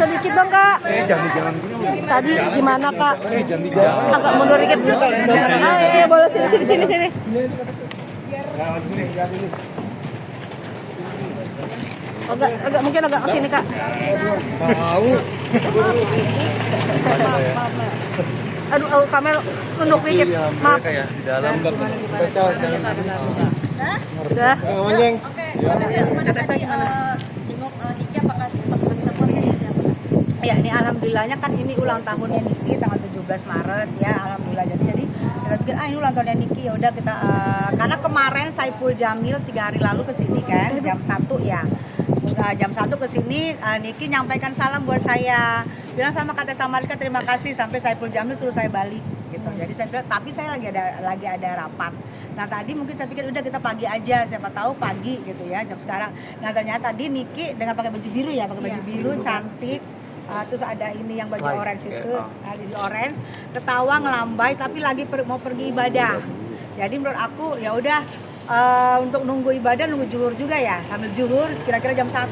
sedikit dong kak. Jangan gini. Tadi gimana kak? Jangan. Agak mundur dikit. Ayo boleh sini. Agak mungkin agak kesini kak. Tahu. Aduh kamera nunduk dikit. Maaf. Kayak di dalam Udah. Oke, Kata saya gimana? jenguk Niki apakah sempat bertemu dengan siapa? Ya, ini alhamdulillahnya kan ini ulang tahunnya Niki tanggal 17 Maret ya, alhamdulillah. Jadi kita pikir ini ulang tahunnya Niki, ya udah kita karena kemarin Saiful Jamil 3 hari lalu ke sini kan jam 1 ya. Jam 1 ke sini Niki nyampaikan salam buat saya. Bilang sama kata Samariska terima kasih sampai Saiful Jamil suruh saya balik gitu. Jadi saya bilang tapi saya lagi ada rapat. Nah tadi mungkin saya pikir udah kita pagi aja, siapa tahu pagi gitu ya jam sekarang. Nah ternyata tadi Niki dengan pakai baju biru ya, pakai baju biru cantik. Terus ada ini yang baju orange itu, di orange, ketawa ngelambai tapi lagi mau pergi ibadah. Jadi menurut aku ya udah untuk nunggu ibadah nunggu zuhur juga ya, sambil zuhur kira-kira jam 1.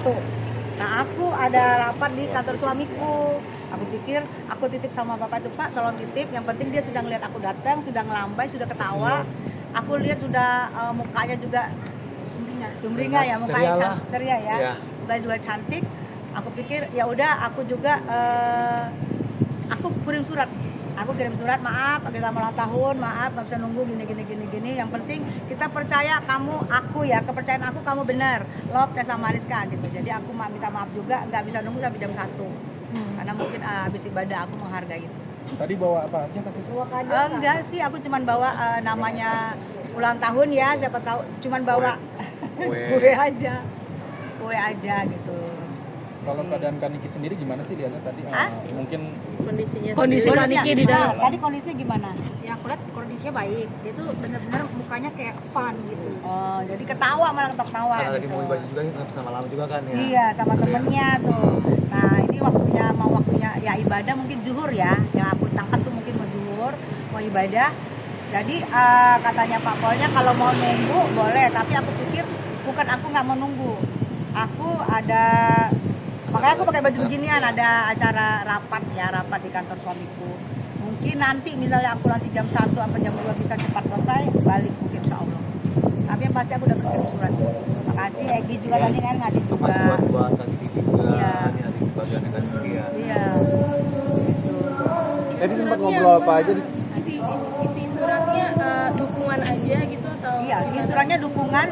Nah aku ada rapat di kantor suamiku. Aku pikir aku titip sama bapak itu, Pak tolong titip, yang penting dia sudah ngeliat aku datang, sudah ngelambai, sudah ketawa. Aku lihat sudah mukanya juga sumringah ya, mukanya ceria ya. Mukanya juga cantik. Aku pikir ya udah aku juga aku kirim surat. Maaf agak lama ulang tahun, maaf nggak bisa nunggu gini. Yang penting kita percaya aku ya, kepercayaan aku kamu benar. Love Tessa Mariska gitu. Jadi aku minta maaf juga nggak bisa nunggu sampai jam 1. Karena mungkin habis ibadah aku menghargai itu. Tadi bawa apa aja tapi Enggak sih, aku cuman bawa namanya ulang tahun ya, siapa tahu cuman bawa kue aja gitu. kalau keadaan Kak Niki sendiri gimana sih lihatnya tadi? Mungkin Kondisi Kak Niki di dalam. Tadi kondisinya gimana? Ya aku lihat kondisinya baik. Dia tuh benar-benar mukanya kayak fun gitu. Oh, jadi ketawa malah ketawa karena lagi gitu. mau ibadah juga nggak bisa malam juga kan ya. Iya, sama temennya tuh. Nah, ini waktunya ya ibadah mungkin zuhur ya. Yang aku tangkap tuh mungkin mau zuhur, mau ibadah. Jadi katanya Pak Polnya kalau mau nunggu boleh, tapi aku pikir bukan aku nggak mau nunggu. Aku ada makanya aku pakai baju beginian, ada acara rapat di kantor suamiku. Mungkin nanti misalnya aku nanti jam 1 sampai jam 2 bisa cepat selesai, balik mungkin insya Allah. Tapi yang pasti aku udah berkirim surat. Makasih Egi juga tadi kan ngasih juga. Pas buat Kak Niki juga. Iya. Ini hari kebahagiaan Kak Niki ya. Iya. Jadi sempat ngobrol apa aja? Isi suratnya dukungan aja gitu atau? Iya, suratnya dukungan.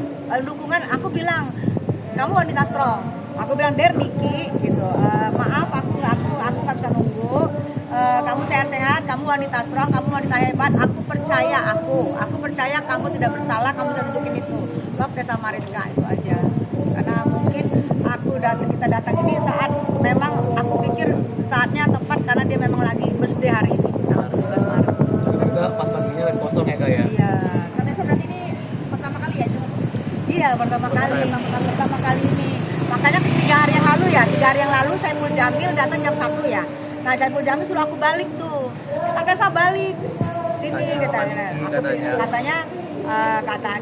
Aku bilang kamu wanita strong. Aku bilang Niki gitu. Maaf aku nggak bisa nunggu. Kamu sehat-sehat, kamu wanita strong, kamu wanita hebat. Aku percaya kamu tidak bersalah, kamu bisa tunjukin itu. Love Tessa Mariska itu aja. Karena mungkin kita datang ini saat memang aku pikir saatnya tepat karena dia memang lagi birthday hari ini tanggal 17 Maret. Juga pas paginya lagi kosong ya Kak ya. Iya. Karena berarti ini pertama kali ya juga. Iya, pertama kali ini. Makanya 3 hari yang lalu Saiful Jamil datang jam 1 ya. Nah, Saiful Jamil suruh aku balik tuh. Saya balik sini katanya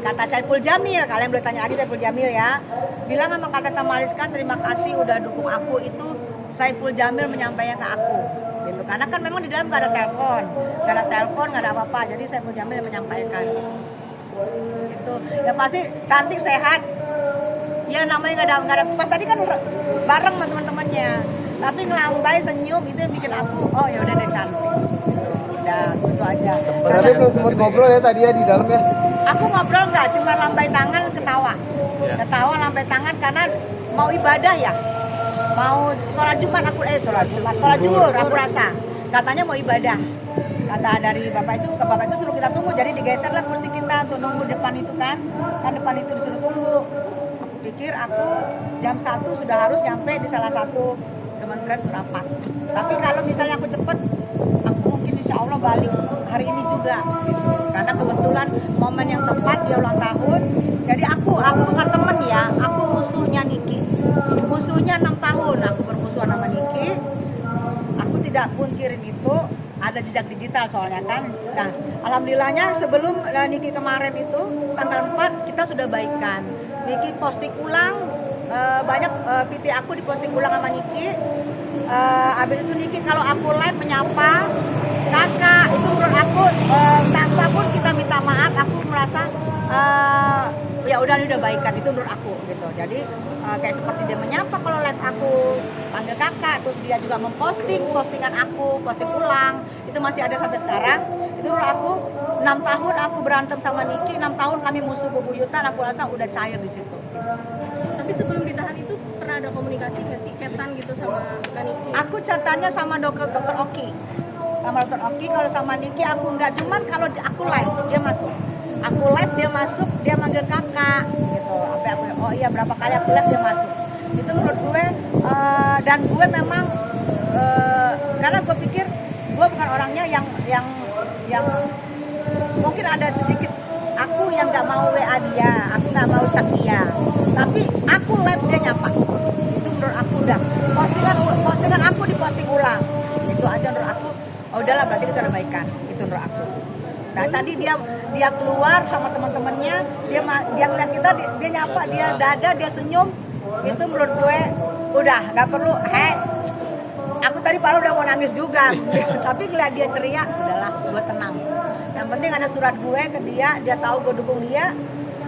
kata Saiful Jamil, kalian boleh tanya lagi Saiful Jamil ya. Bilang sama kata Samariska terima kasih udah dukung aku, itu Saiful Jamil menyampaikan ke aku. Gitu. Karena kan memang di dalam gak ada telepon, gak ada apa-apa. Jadi Saiful Jamil yang menyampaikan. Gitu. Ya pasti cantik, sehat. Ya namanya nggak ada pas tadi kan bareng sama teman-temannya, tapi ngelambai senyum itu yang bikin aku oh ya udah deh cantik udah itu aja. Berarti belum sempat ngobrol ya tadi ya di dalam ya? Aku ngobrol nggak, cuma lambai tangan ketawa lambai tangan karena mau ibadah ya, mau sholat Jumat sholat zuhur aku rasa katanya mau ibadah. Kata dari bapak itu suruh kita tunggu, jadi digeser lah kursi kita tuh nunggu depan itu kan depan itu disuruh tunggu. Pikir aku jam 1 sudah harus nyampe di salah satu kementerian rapat. Tapi kalau misalnya aku cepet, aku mungkin insya Allah balik hari ini juga. Gitu. Karena kebetulan momen yang tepat dia ulang tahun. Jadi aku bukan temen ya, aku musuhnya Niki. Musuhnya 6 tahun, aku bermusuhan sama Niki. Aku tidak pungkirin itu, ada jejak digital soalnya kan. Nah, alhamdulillahnya sebelum Niki kemarin itu tanggal 4 kita sudah baikan. Niki posting ulang, banyak VT aku diposting ulang sama Niki. Abis itu Niki kalau aku live menyapa kakak, itu menurut aku tanpa pun kita minta maaf, aku merasa ya udah ini udah baikan, itu menurut aku gitu. Jadi kayak seperti dia menyapa kalau live aku panggil kakak, terus dia juga memposting postingan aku, posting ulang, itu masih ada sampai sekarang. Itu menurut aku 6 tahun aku berantem sama Niki, 6 tahun kami musuh bebuyutan, aku rasa udah cair di situ. Tapi sebelum ditahan itu pernah ada komunikasi nggak sih, chatan gitu sama Kak Niki? Aku chatannya sama dokter Oki, sama dokter Oki. Kalau sama Niki aku nggak, cuman kalau aku live dia masuk, aku live dia masuk, dia manggil kakak gitu. Sampai aku oh iya berapa kali aku live dia masuk. Itu menurut gue dan gue memang karena gue pikir gue bukan orangnya yang mungkin ada sedikit aku yang nggak mau WA dia, aku nggak mau chat dia, tapi aku live dia nyapa. Itu menurut aku udah postingan aku diposting ulang, itu aja menurut aku. Oh udahlah berarti kita udah baikan, itu menurut aku. Nah tadi dia keluar sama teman-temannya, dia ngeliat kita, dia nyapa, dia dada, dia senyum, itu menurut gue udah nggak perlu. Aku tadi padahal udah mau nangis juga, tapi ngeliat dia ceria, udahlah gue tenang. Yang penting ada surat gue ke dia tahu gue dukung dia.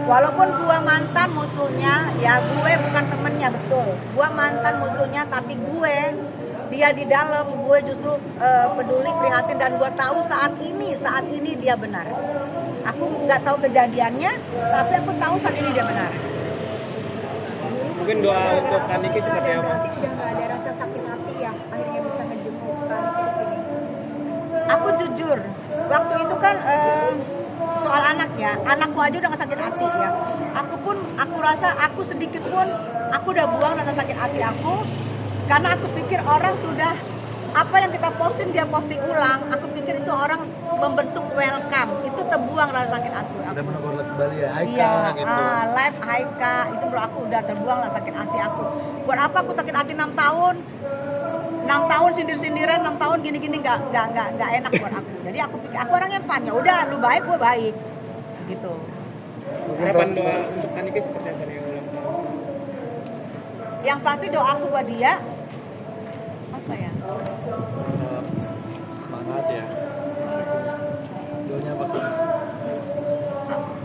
Walaupun gue mantan musuhnya, ya gue bukan temennya, betul. Gue mantan musuhnya, tapi dia di dalam, gue justru peduli, prihatin, dan gue tahu saat ini dia benar. Aku nggak tahu kejadiannya, tapi aku tahu saat ini dia benar. Mungkin doa untuk Kak Niki seperti apa? Udah nggak ada rasa sakit hati ya, akhirnya bisa ngejemput Kak Niki ke sini. Aku jujur, waktu itu kan soal anak ya, anakku aja udah gak sakit hati ya. Aku rasa aku sedikit pun, aku udah buang rasa sakit hati aku. Karena aku pikir orang sudah, apa yang kita posting dia posting ulang, aku pikir itu orang membentuk welcome, itu terbuang rasa sakit hati aku. Udah menegur kembali ya, Haika Iya, gitu. live Haika, itu menurut aku udah terbuang rasa sakit hati aku. Buat apa aku sakit hati 6 tahun? 6 tahun sindir-sindiran, 6 tahun gini-gini nggak enak buat aku. Jadi aku pikir aku orangnya fun, ya udah lu baik gue baik gitu. Harapan doa untuk Kak Niki seperti apa nih ulang tahun? Yang pasti doaku buat dia apa ya? Semangat ya. Doanya apa?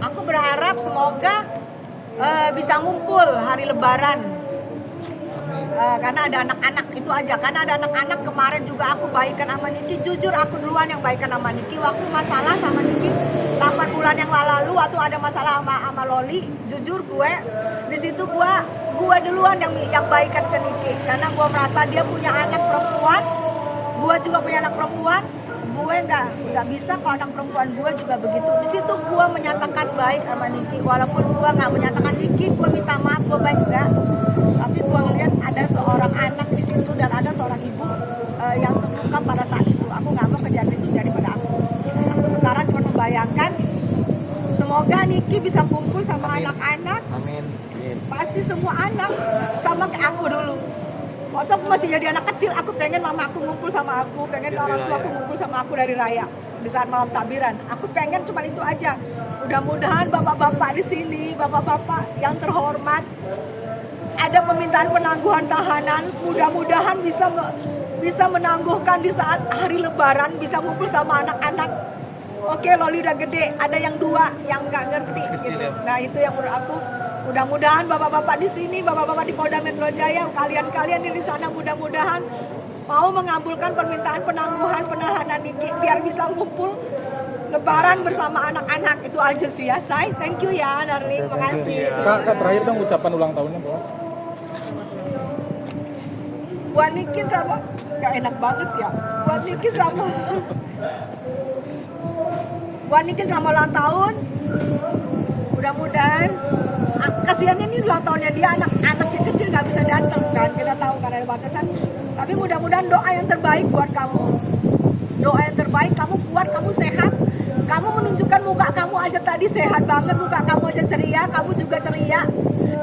Aku berharap semoga bisa ngumpul hari Lebaran. Karena ada anak-anak, itu aja. Karena ada anak-anak, kemarin juga aku baikan sama Niki. Jujur aku duluan yang baikan sama Niki. Waktu masalah sama Niki 8 bulan yang lalu, waktu ada masalah sama Loli, jujur gue di situ gue duluan yang baikan ke Niki. Karena gue merasa dia punya anak perempuan, gue juga punya anak perempuan. Gue nggak bisa kalau anak perempuan gue juga begitu. Di situ gue menyatakan baik sama Niki. Walaupun gue nggak menyatakan Niki, gue minta maaf, gue baik enggak. Tapi gue ngeliat ada seorang anak di situ dan ada seorang ibu yang terluka pada saat itu. Aku nggak mau kejadian itu jadi pada aku. Aku sekarang cuma membayangkan semoga Niki bisa kumpul sama anak-anak. Amin. Pasti semua anak sama kayak aku dulu. Waktu aku masih jadi anak kecil, aku pengen mama aku ngumpul sama aku, pengen orang tua aku ngumpul sama aku dari raya di saat malam takbiran. Aku pengen cuma itu aja. Mudah-mudahan bapak-bapak di sini, bapak-bapak yang terhormat, ada permintaan penangguhan tahanan, mudah-mudahan bisa menangguhkan di saat hari Lebaran, bisa ngumpul sama anak-anak. Oke, Loli udah gede, ada yang 2 yang nggak ngerti gitu. Nah itu yang menurut aku, mudah-mudahan bapak-bapak di sini, bapak-bapak di Polda Metro Jaya, kalian yang di sana mudah-mudahan mau mengabulkan permintaan penangguhan penahanan Niki biar bisa ngumpul Lebaran bersama anak-anak. Itu aja sih ya, Say. Thank you ya, Darling. Makasih. Kak, terakhir dong ucapan ulang tahunnya, Bro. Buat Niki sama, gak enak banget ya. Buat Niki selama ulang tahun, mudah-mudahan kasihannya ini ulang tahunnya dia, anak-anaknya kecil nggak bisa datang kan, kita tahu kan ada batasan. Tapi mudah-mudahan doa yang terbaik buat kamu, doa yang terbaik, kamu kuat, kamu sehat, kamu menunjukkan muka kamu aja tadi sehat banget, muka kamu aja ceria, kamu juga ceria,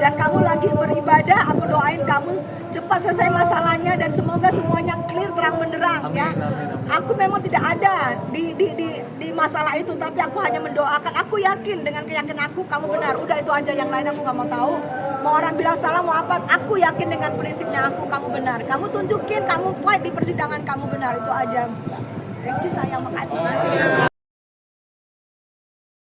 dan kamu lagi beribadah. Aku doain kamu cepat selesai masalahnya dan semoga semuanya clear, terang benderang. Amin, ya. Amin. Aku memang tidak ada di masalah itu, tapi aku hanya mendoakan. Aku yakin dengan keyakinan aku kamu benar. Udah itu aja, yang lain aku nggak mau tahu. Mau orang bilang salah mau apa, aku yakin dengan prinsipnya aku, kamu benar. Kamu tunjukin, kamu fight di persidangan, kamu benar, itu aja. Thank you sayang, makasih.